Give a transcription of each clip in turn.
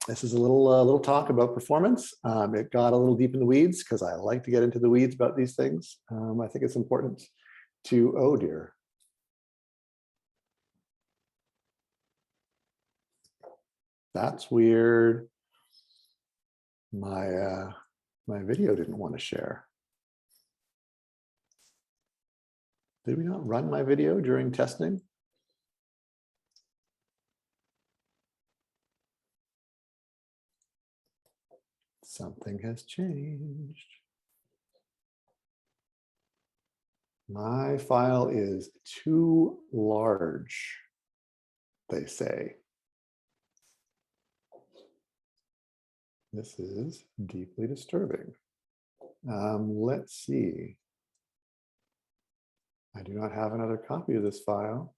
This is a little talk about performance. It got a little deep in the weeds because I like to get into the weeds about these things. I think it's important to, oh dear. That's weird. My video didn't want to share. Did we not run my video during testing? Something has changed. My file is too large, they say. This is deeply disturbing. Let's see. I do not have another copy of this file.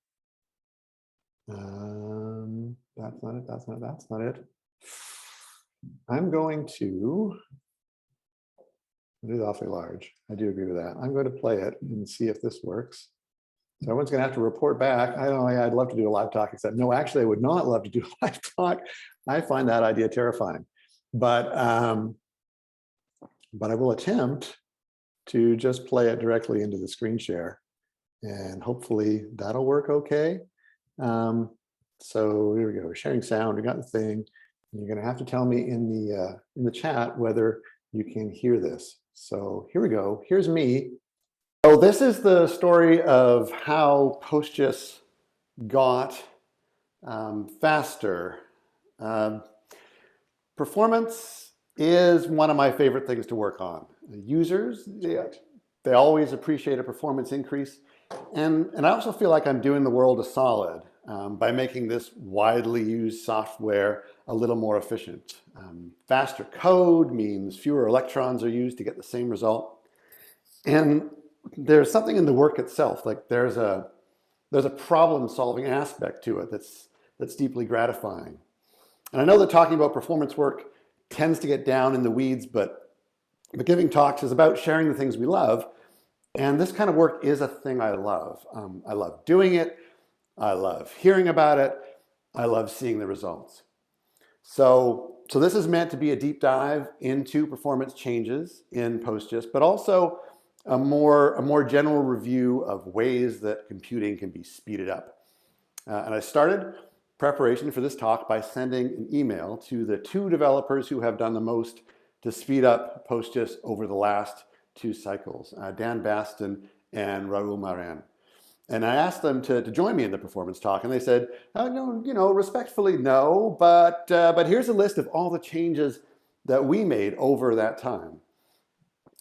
That's not it, that's not it. I'm going to, it is awfully large. I do agree with that. I'm going to play it and see if this works. So everyone's going to have to report back. I don't know, I'd love to do a live talk, except no, actually I would not love to do a live talk. I find that idea terrifying. But I will attempt to just play it directly into the screen share. And hopefully that'll work okay. So here we go, we're sharing sound, we got the thing. You're gonna have to tell me in the chat whether you can hear this. So here we go, here's me. So this is the story of how PostGIS got faster. Performance is one of my favorite things to work on. Users, they always appreciate a performance increase. And I also feel like I'm doing the world a solid by making this widely used software a little more efficient. Faster code means fewer electrons are used to get the same result. And there's something in the work itself, like there's a problem-solving aspect to it that's deeply gratifying. And I know that talking about performance work tends to get down in the weeds, but giving talks is about sharing the things we love. And this kind of work is a thing I love. I love doing it. I love hearing about it. I love seeing the results. So this is meant to be a deep dive into performance changes in PostGIS, but also a more general review of ways that computing can be speeded up. And I started preparation for this talk by sending an email to the 2 developers who have done the most to speed up PostGIS over the last 2 cycles, Dan Baston and Raul Maran. And I asked them to join me in the performance talk, and they said, oh, no, you know, respectfully, no, but here's a list of all the changes that we made over that time.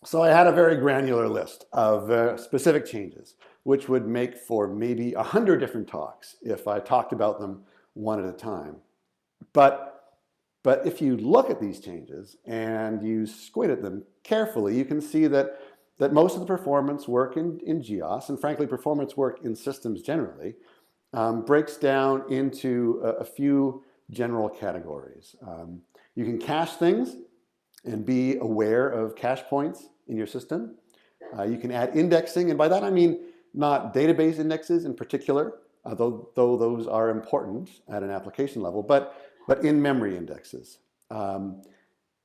So I had a very granular list of specific changes, which would make for maybe 100 different talks if I talked about them one at a time. But if you look at these changes and you squint at them carefully, you can see that most of the performance work in GEOS, and frankly performance work in systems generally, breaks down into a few general categories. You can cache things and be aware of cache points in your system. You can add indexing, and by that I mean not database indexes in particular, though those are important at an application level, but in-memory indexes.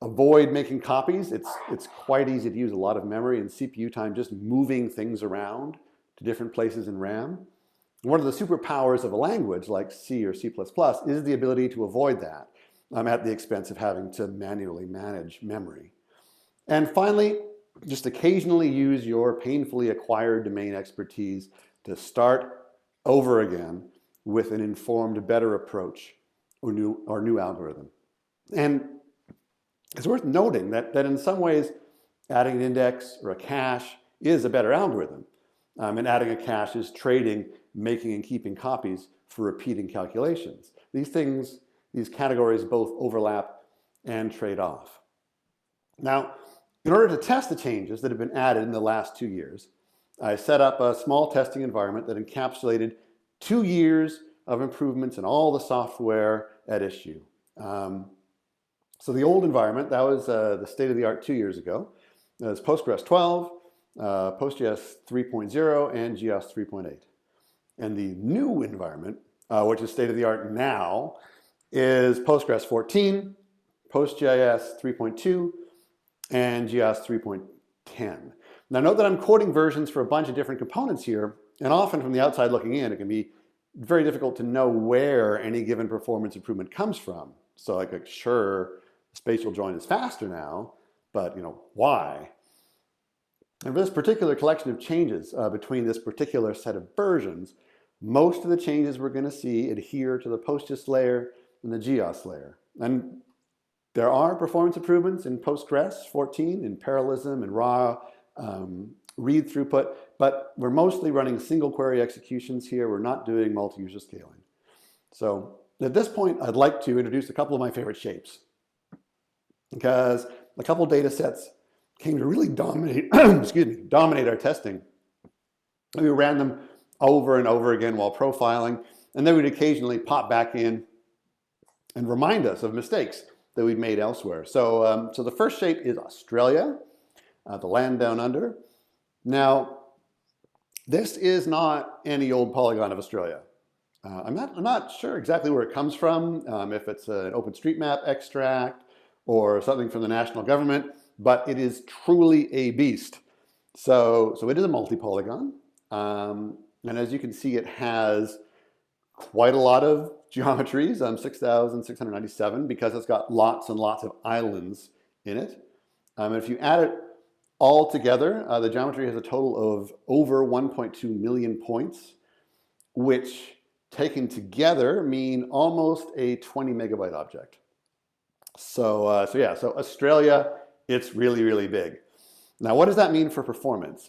Avoid making copies. It's quite easy to use a lot of memory and CPU time just moving things around to different places in RAM. One of the superpowers of a language like C or C++ is the ability to avoid that at the expense of having to manually manage memory. And finally, just occasionally use your painfully acquired domain expertise to start over again with an informed, better approach or new algorithm. And it's worth noting that in some ways, adding an index or a cache is a better algorithm. And adding a cache is trading making and keeping copies for repeating calculations. These categories both overlap and trade off. Now, in order to test the changes that have been added in the last 2 years, I set up a small testing environment that encapsulated 2 years of improvements in all the software at issue. So the old environment, that was the state of the art 2 years ago. It was Postgres 12, PostGIS 3.0, and GEOS 3.8. And the new environment, which is state of the art now, is Postgres 14, PostGIS 3.2, and GEOS 3.10. Now note that I'm quoting versions for a bunch of different components here, and often from the outside looking in, it can be very difficult to know where any given performance improvement comes from. So like, sure, spatial join is faster now, but why? And for this particular collection of changes between this particular set of versions, most of the changes we're going to see adhere to the PostGIS layer and the GEOS layer. And there are performance improvements in Postgres 14, in parallelism and raw read throughput, but we're mostly running single query executions here. We're not doing multi-user scaling. So at this point, I'd like to introduce a couple of my favorite shapes, because a couple of data sets came to really dominate, dominate our testing. We ran them over and over again while profiling, and then we'd occasionally pop back in and remind us of mistakes that we'd made elsewhere. So, so the first shape is Australia, the land down under. Now, this is not any old polygon of Australia. I'm not sure exactly where it comes from, if it's an OpenStreetMap extract or something from the national government, but it is truly a beast. So it is a multi-polygon. And as you can see, it has quite a lot of geometries, 6,697, because it's got lots and lots of islands in it. And if you add it all together, the geometry has a total of over 1.2 million points, which taken together mean almost a 20 megabyte object. So, so Australia, it's really, really big. Now, what does that mean for performance?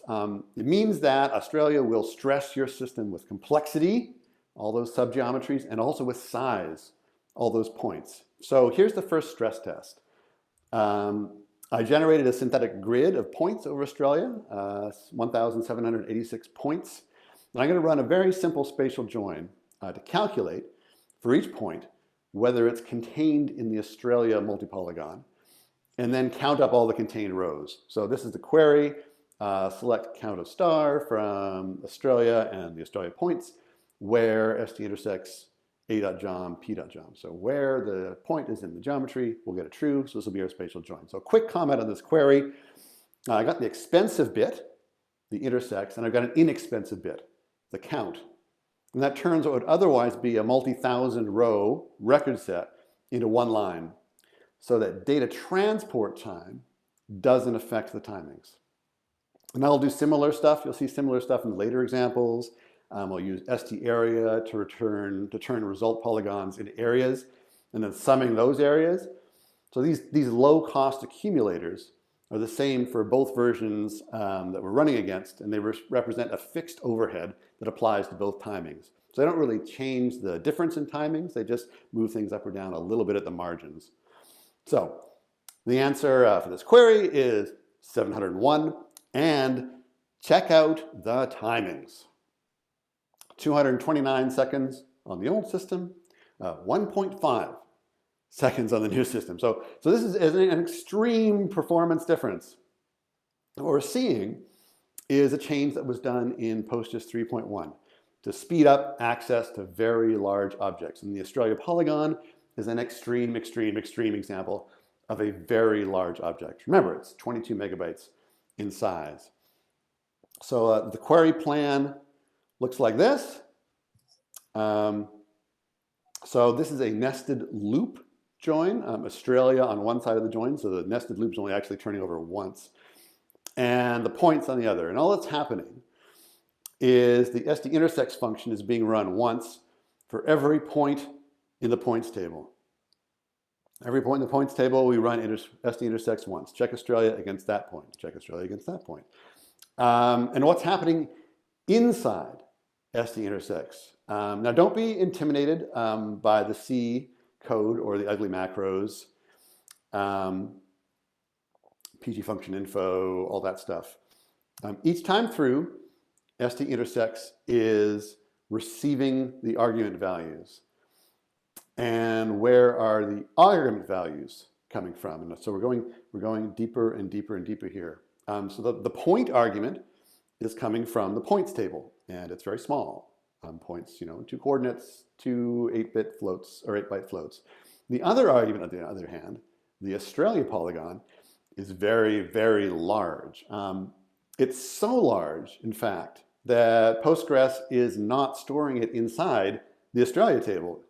It means that Australia will stress your system with complexity, all those subgeometries, and also with size, all those points. So here's the first stress test. I generated a synthetic grid of points over Australia, 1,786 points. And I'm going to run a very simple spatial join to calculate for each point whether it's contained in the Australia multi-polygon, and then count up all the contained rows. So this is the query, select count of star from Australia and the Australia points, where ST intersects A.jom, P.jom. So where the point is in the geometry, we'll get a true, so this will be our spatial join. So a quick comment on this query. I got the expensive bit, the intersects, and I've got an inexpensive bit, the count. And that turns what would otherwise be a multi-thousand row record set into one line, so that data transport time doesn't affect the timings. And I'll do similar stuff. You'll see similar stuff in later examples. I'll use ST area to turn result polygons into areas, and then summing those areas. So these low cost accumulators are the same for both versions that we're running against, and they represent a fixed overhead that applies to both timings. So they don't really change the difference in timings, they just move things up or down a little bit at the margins. So the answer for this query is 701, and check out the timings. 229 seconds on the old system, 1.5 seconds on the new system. So this is an extreme performance difference. What we're seeing is a change that was done in PostGIS 3.1 to speed up access to very large objects. And the Australia polygon is an extreme example of a very large object. Remember, it's 22 megabytes in size. So the query plan looks like this. So this is a nested loop join, Australia on one side of the join, so the nested loop is only actually turning over once, and the points on the other. And all that's happening is the ST intersects function is being run once for every point in the points table. Every point in the points table, we run ST intersects once. Check Australia against that point. Check Australia against that point. And what's happening inside ST intersects? Now, don't be intimidated by the C code or the ugly macros, PG function info, all that stuff. Each time through, ST intersects is receiving the argument values. And where are the argument values coming from? And so we're going deeper and deeper and deeper here. So the point argument is coming from the points table, and it's very small. Points, 2 coordinates, 2 8-bit floats or 8-byte floats. The other argument, on the other hand, the Australia polygon is very, very large. It's so large, in fact, that Postgres is not storing it inside the Australia table.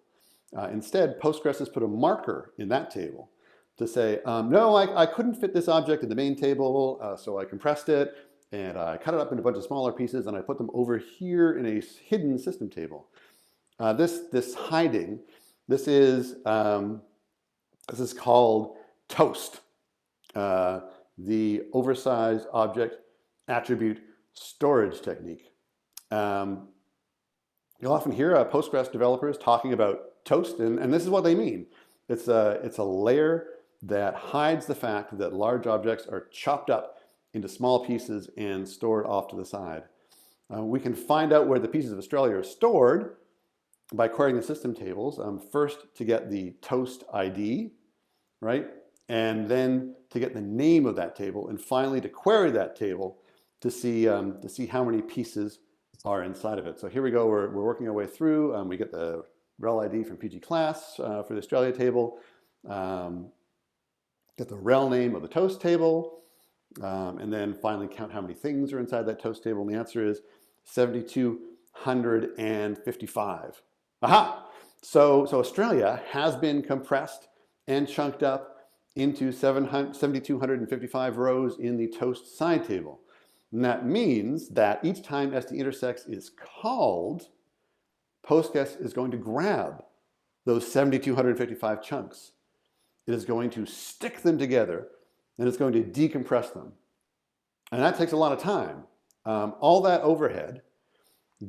Instead, Postgres has put a marker in that table to say, no, I couldn't fit this object in the main table, so I compressed it, and I cut it up into a bunch of smaller pieces, and I put them over here in a hidden system table. This hiding, this is called toast, the oversized object attribute storage technique. You'll often hear Postgres developers talking about toast, and this is what they mean. It's a layer that hides the fact that large objects are chopped up into small pieces and stored off to the side. We can find out where the pieces of Australia are stored by querying the system tables. First to get the toast ID, right? And then to get the name of that table, and finally to query that table to see how many pieces are inside of it. So here we go, we're working our way through. We get the rel ID from PG class for the Australia table, get the rel name of the toast table, and then finally count how many things are inside that toast table. And the answer is 7,255. Aha! So Australia has been compressed and chunked up into 7,255 rows in the toast side table. And that means that each time ST intersects is called, PostGIS is going to grab those 7,255 chunks. It is going to stick them together, and it's going to decompress them. And that takes a lot of time. All that overhead,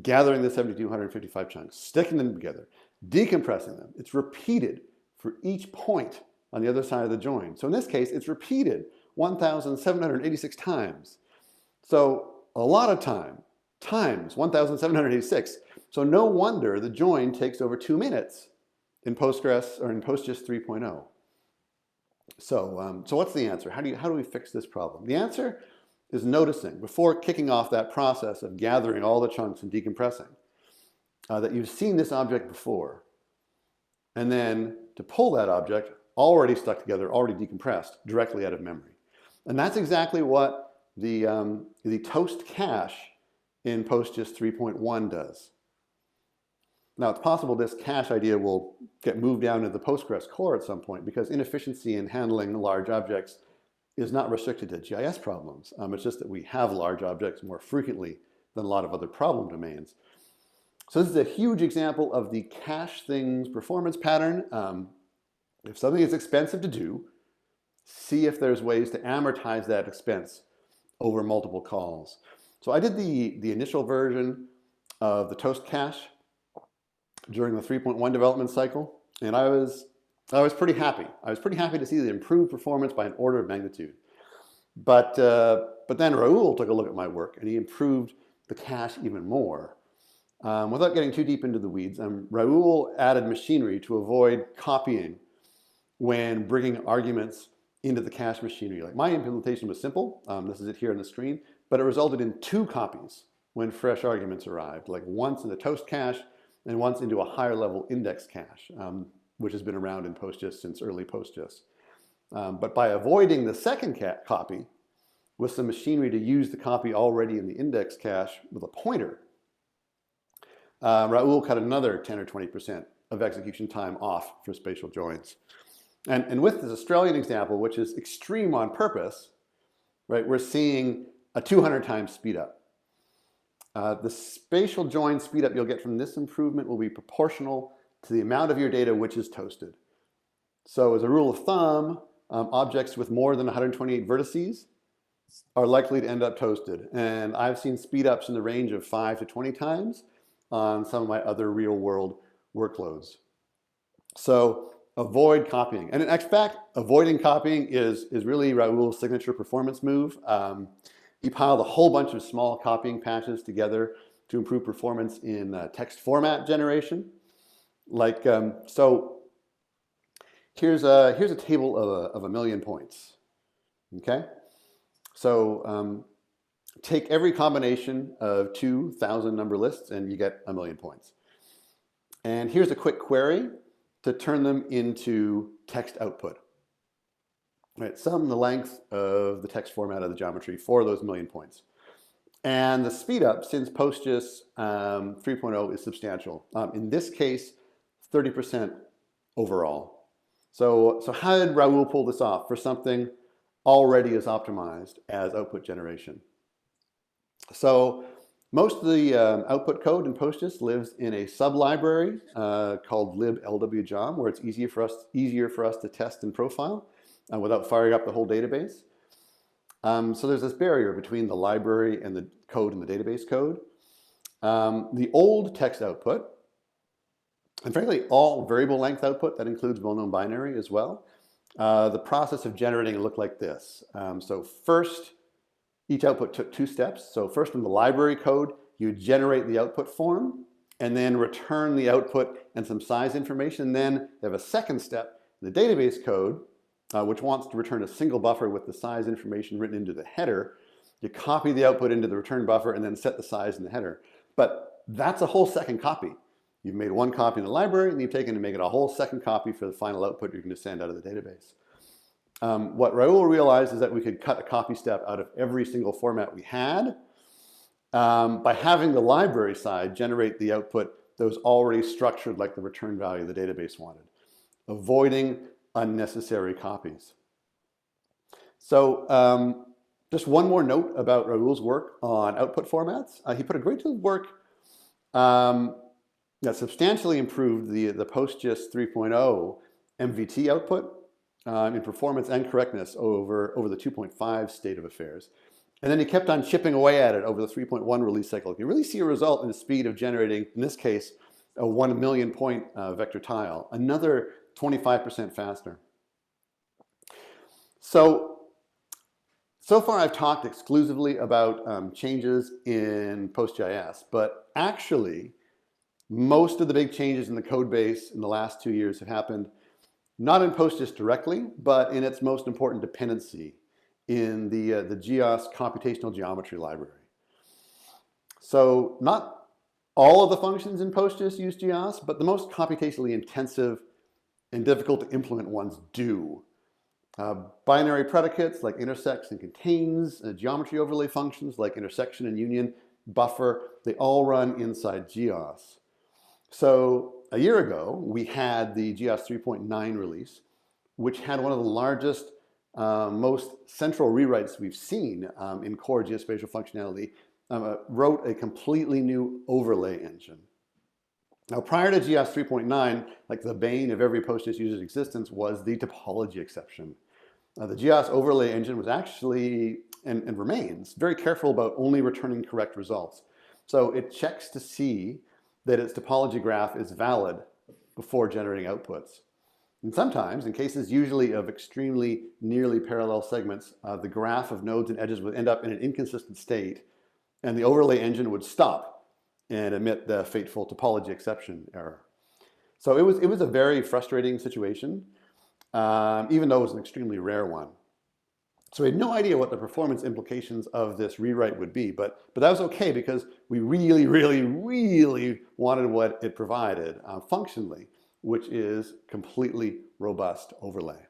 gathering the 7,255 chunks, sticking them together, decompressing them, it's repeated for each point on the other side of the join. So in this case, it's repeated 1,786 times. So a lot of time, times 1,786. So no wonder the join takes over 2 minutes in Postgres or in PostGIS 3.0. So what's the answer? How do we fix this problem? The answer is noticing, before kicking off that process of gathering all the chunks and decompressing, that you've seen this object before. And then to pull that object, already stuck together, already decompressed, directly out of memory. And that's exactly what the toast cache in PostGIS 3.1 does. Now, it's possible this cache idea will get moved down into the Postgres core at some point, because inefficiency in handling large objects is not restricted to GIS problems. It's just that we have large objects more frequently than a lot of other problem domains. So this is a huge example of the cache things performance pattern. If something is expensive to do, see if there's ways to amortize that expense over multiple calls. So I did the initial version of the toast cache during the 3.1 development cycle, and I was pretty happy. I was pretty happy to see the improved performance by an order of magnitude. But then Raul took a look at my work, and he improved the cache even more. Without getting too deep into the weeds, Raul added machinery to avoid copying when bringing arguments into the cache machinery. Like, my implementation was simple. This is it here on the screen, but it resulted in 2 copies when fresh arguments arrived, like once in the toast cache and once into a higher level index cache, which has been around in PostGIS since early PostGIS. But by avoiding the second copy with some machinery to use the copy already in the index cache with a pointer, Raul cut another 10 or 20% of execution time off for spatial joins. And with this Australian example, which is extreme on purpose, right, we're seeing a 200 times speed up. The spatial join speed up you'll get from this improvement will be proportional to the amount of your data which is toasted. So as a rule of thumb, objects with more than 128 vertices are likely to end up toasted. And I've seen speed ups in the range of 5 to 20 times on some of my other real world workloads. So avoid copying. And in fact, avoiding copying is really Raul's signature performance move. He piled a whole bunch of small copying patches together to improve performance in text format generation. Like, so here's a table of 1,000,000 points, okay? So take every combination of 2,000 number lists and you get 1,000,000 points. And here's a quick query to turn them into text output. right? Sum the length of the text format of the geometry for those million points. And the speed up since PostGIS 3.0 is substantial. In this case, 30% overall. So how did Raul pull this off for something already as optimized as output generation? So most of the output code in PostGIS lives in a sub-library called liblwgeom, where it's easier for us to test and profile without firing up the whole database. So there's this barrier between the library and the code and the database code. The old text output, and frankly, all variable length output, that includes well-known binary as well, the process of generating it looked like this. So first, each output took 2 steps. So first in the library code, you generate the output form and then return the output and some size information. And then they have a second step, the database code, which wants to return a single buffer with the size information written into the header. You copy the output into the return buffer and then set the size in the header. But that's a whole second copy. You've made one copy in the library and you've taken and make it a whole second copy for the final output you're going to send out of the database. What Raul realized is that we could cut a copy step out of every single format we had by having the library side generate the output that was already structured like the return value the database wanted, avoiding unnecessary copies. So just one more note about Raul's work on output formats. He put a great deal of work that substantially improved the PostGIS 3.0 MVT output in performance and correctness over the 2.5 state of affairs. And then he kept on chipping away at it over the 3.1 release cycle. You can really see a result in the speed of generating, in this case, a 1 million point vector tile, another 25% faster. So far I've talked exclusively about changes in PostGIS, but actually most of the big changes in the code base in the last 2 years have happened not in PostGIS directly, but in its most important dependency in the GEOS computational geometry library. So not all of the functions in PostGIS use GEOS, but the most computationally intensive and difficult to implement ones do. Binary predicates like intersects and contains, geometry overlay functions like intersection and union, buffer, they all run inside GEOS. So a year ago, we had the GEOS 3.9 release, which had one of the largest, most central rewrites we've seen in core geospatial functionality, wrote a completely new overlay engine. Now, prior to GEOS 3.9, like the bane of every PostGIS user's existence was the topology exception. The GEOS overlay engine was actually, and remains, very careful about only returning correct results. So it checks to see that its topology graph is valid before generating outputs. And sometimes, in cases usually of extremely nearly parallel segments, the graph of nodes and edges would end up in an inconsistent state, and the overlay engine would stop and emit the fateful topology exception error. So it was a very frustrating situation, even though it was an extremely rare one. So we had no idea what the performance implications of this rewrite would be, but that was okay because we really, really, really wanted what it provided functionally, which is completely robust overlay.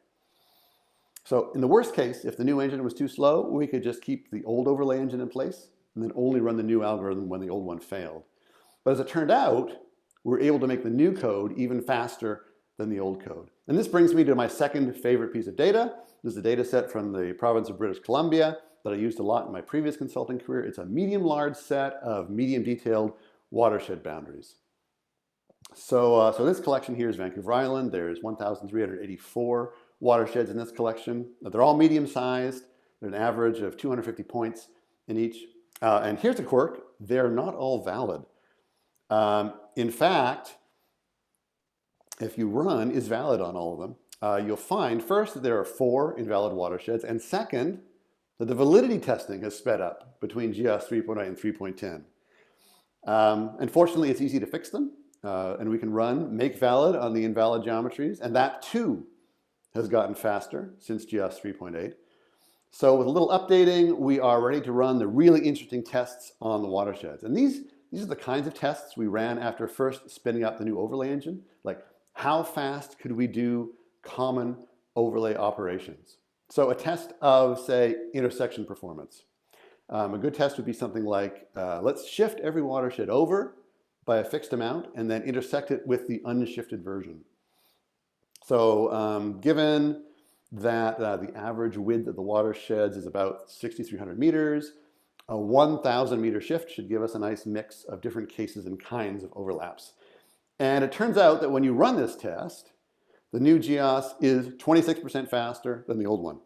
So in the worst case, if the new engine was too slow, we could just keep the old overlay engine in place and then only run the new algorithm when the old one failed. But as it turned out, we were able to make the new code even faster than the old code. And this brings me to my second favorite piece of data. This is a data set from the province of British Columbia that I used a lot in my previous consulting career. It's a medium-large set of medium-detailed watershed boundaries. So this collection here is Vancouver Island. There's 1,384 watersheds in this collection. They're all medium-sized. There's an average of 250 points in each. And here's the quirk. They're not all valid. In fact, if you run is valid on all of them, you'll find first that there are 4 invalid watersheds, and second, that the validity testing has sped up between GEOS 3.8 and 3.10. Unfortunately, it's easy to fix them, and we can run make valid on the invalid geometries, and that too has gotten faster since GEOS 3.8. So with a little updating, we are ready to run the really interesting tests on the watersheds. And these are the kinds of tests we ran after first spinning up the new overlay engine, like how fast could we do common overlay operations? So a test of, say, intersection performance. A good test would be something like, let's shift every watershed over by a fixed amount and then intersect it with the unshifted version. So given that the average width of the watersheds is about 6,300 meters, a 1,000 meter shift should give us a nice mix of different cases and kinds of overlaps. And it turns out that when you run this test, the new GEOS is 26% faster than the old one.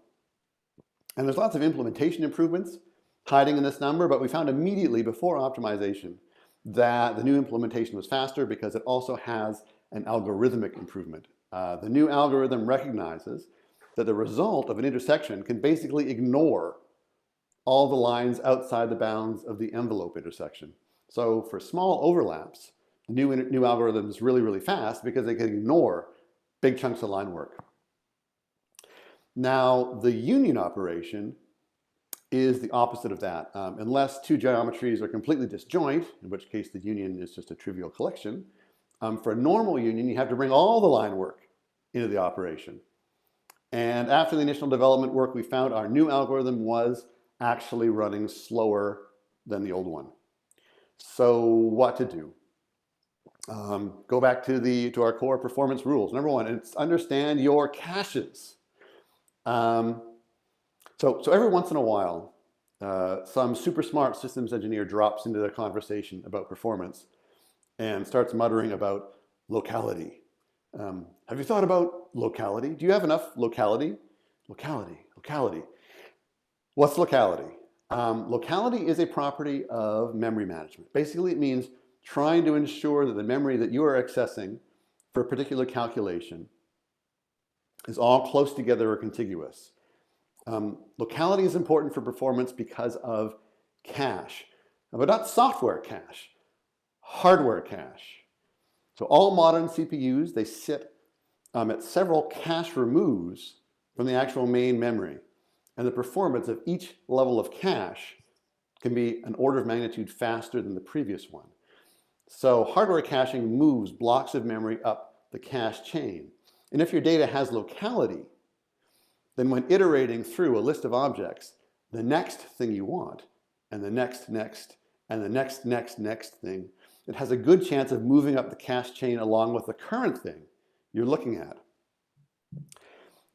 And there's lots of implementation improvements hiding in this number, but we found immediately before optimization that the new implementation was faster because it also has an algorithmic improvement. The new algorithm recognizes that the result of an intersection can basically ignore all the lines outside the bounds of the envelope intersection. So for small overlaps, the new algorithm is really, really fast because they can ignore big chunks of line work. Now, the union operation is the opposite of that. Unless two geometries are completely disjoint, in which case the union is just a trivial collection, for a normal union, you have to bring all the line work into the operation. And after the initial development work, we found our new algorithm was actually running slower than the old one. So what to do? Go back to our core performance rules. Number one, it's understand your caches. So every once in a while, some super smart systems engineer drops into the conversation about performance and starts muttering about locality. Have you thought about locality? Do you have enough locality? Locality. What's locality? Locality is a property of memory management. Basically, it means trying to ensure that the memory that you are accessing for a particular calculation is all close together or contiguous. Locality is important for performance because of cache, but not software cache, hardware cache. So all modern CPUs, they sit at several cache removes from the actual main memory. And the performance of each level of cache can be an order of magnitude faster than the previous one. So hardware caching moves blocks of memory up the cache chain. And if your data has locality, then when iterating through a list of objects, the next thing you want, and the next, and the next thing, it has a good chance of moving up the cache chain along with the current thing you're looking at.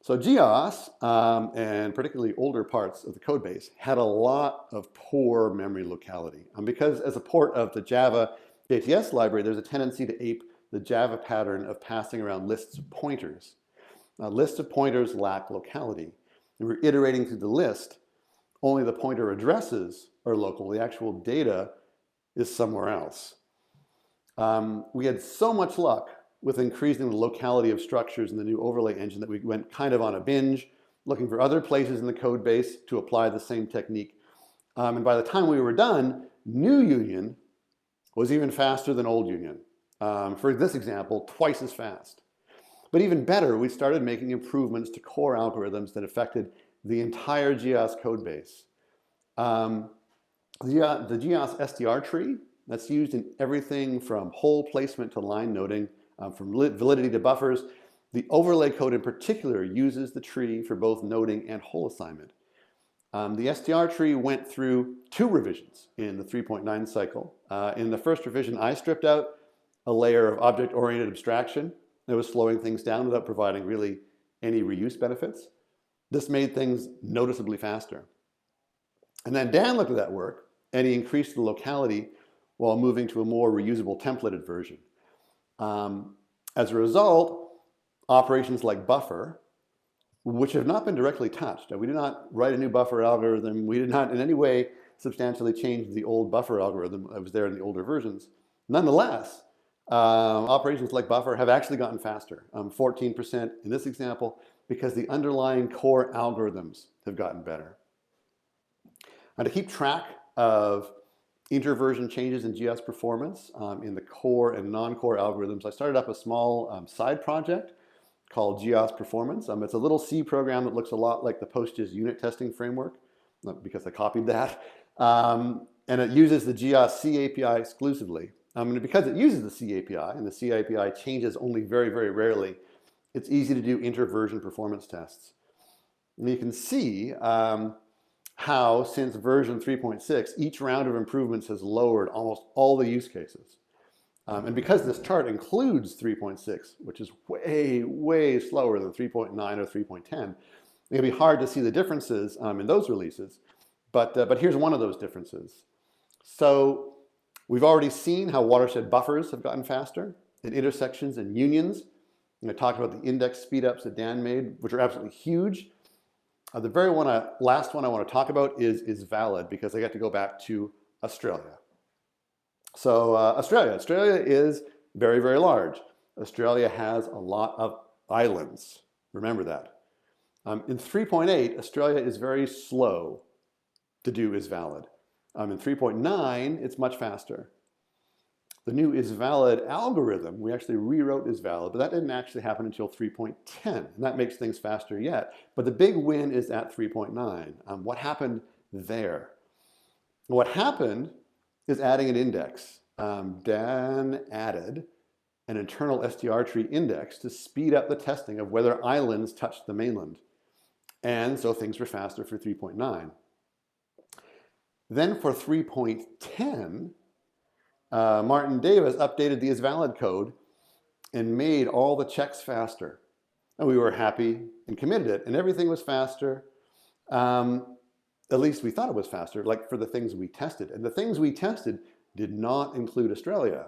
So GEOS, and particularly older parts of the code base, had a lot of poor memory locality. Because as a port of the Java JTS library, there's a tendency to ape the Java pattern of passing around lists of pointers. Now, lists of pointers lack locality. And we're iterating through the list, only the pointer addresses are local. The actual data is somewhere else. We had so much luck with increasing the locality of structures in the new overlay engine that we went kind of on a binge, looking for other places in the code base to apply the same technique. And by the time we were done, new union was even faster than old union. For this example, twice as fast. But even better, we started making improvements to core algorithms that affected the entire GEOS code base. The GEOS STR tree, that's used in everything from hole placement to line noting, from validity to buffers. The overlay code in particular uses the tree for both noting and hole assignment. The STR tree went through 2 revisions in the 3.9 cycle. In the first revision, I stripped out a layer of object-oriented abstraction that was slowing things down without providing really any reuse benefits. This made things noticeably faster. And then Dan looked at that work and he increased the locality while moving to a more reusable templated version. As a result, operations like buffer, which have not been directly touched. We did not write a new buffer algorithm. We did not in any way substantially change the old buffer algorithm that was there in the older versions. Nonetheless, operations like buffer have actually gotten faster, 14% in this example, because the underlying core algorithms have gotten better. And to keep track of interversion changes in GEOS performance in the core and non-core algorithms, I started up a small side project called GEOS Performance. It's a little C program that looks a lot like the PostGIS unit testing framework, because I copied that. And it uses the GEOS C API exclusively. And because it uses the C API, and the C API changes only very, very rarely, it's easy to do interversion performance tests. And you can see how since version 3.6, each round of improvements has lowered almost all the use cases. And because this chart includes 3.6, which is way, way slower than 3.9 or 3.10, it'll be hard to see the differences in those releases. But here's one of those differences. So we've already seen how watershed buffers have gotten faster in intersections and unions. And I talked about the index speedups that Dan made, which are absolutely huge. The very last one I want to talk about is valid, because I get to go back to Australia. So Australia is very, very large. Australia has a lot of islands. Remember that. In 3.8, Australia is very slow to do is valid. In 3.9, it's much faster. The new is valid algorithm, we actually rewrote is valid, but that didn't actually happen until 3.10, and that makes things faster yet. But the big win is at 3.9. What happened there? What happened is adding an index. Dan added an internal STR tree index to speed up the testing of whether islands touched the mainland. And so things were faster for 3.9. Then for 3.10, Martin Davis updated the isValid code and made all the checks faster. And we were happy and committed it, and everything was faster. At least we thought it was faster, like for the things we tested. And the things we tested did not include Australia.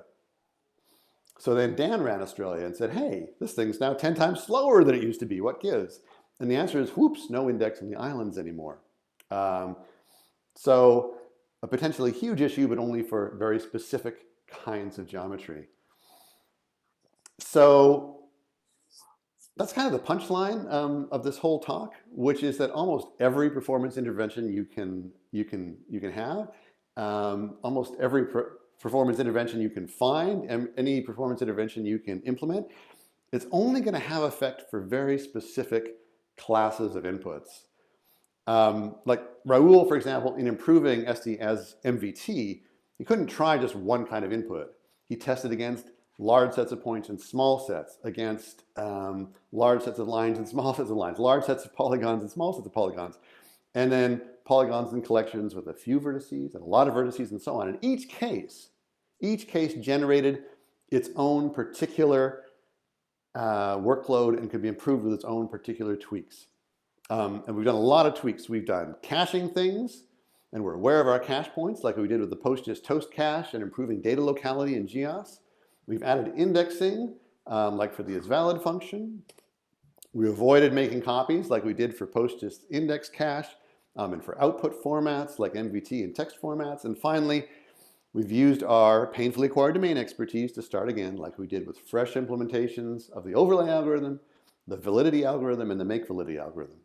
So then Dan ran Australia and said, hey, this thing's now 10 times slower than it used to be. What gives? And the answer is, whoops, no index on the islands anymore. So a potentially huge issue, but only for very specific kinds of geometry. So that's kind of the punchline of this whole talk, which is that almost every performance intervention you can have, almost every performance intervention you can find, and any performance intervention you can implement, it's only going to have effect for very specific classes of inputs. Like Raul, for example, in improving SD as MVT, he couldn't try just one kind of input. He tested against large sets of points and small sets, against large sets of lines and small sets of lines, large sets of polygons and small sets of polygons, and then polygons and collections with a few vertices and a lot of vertices and so on. And each case generated its own particular workload and could be improved with its own particular tweaks. And we've done a lot of tweaks. We've done caching things, and we're aware of our cache points, like we did with the PostGIS toast cache and improving data locality in GEOS. We've added indexing, like for the isValid function. We avoided making copies, like we did for PostGIS index cache, and for output formats, like MVT and text formats. And finally, we've used our painfully acquired domain expertise to start again, like we did with fresh implementations of the overlay algorithm, the validity algorithm, and the make validity algorithm.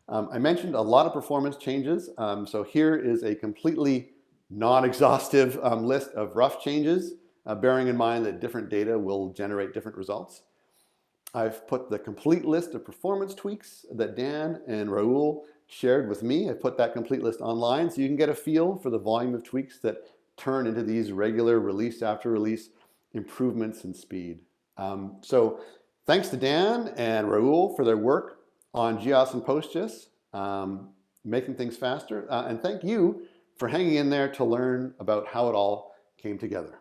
I mentioned a lot of performance changes. So here is a completely non-exhaustive list of rough changes, bearing in mind that different data will generate different results. I've put the complete list of performance tweaks that Dan and Raul shared with me. I put that complete list online so you can get a feel for the volume of tweaks that turn into these regular release after release improvements in speed. So thanks to Dan and Raul for their work on GEOS and PostGIS, making things faster. And thank you for hanging in there to learn about how it all came together.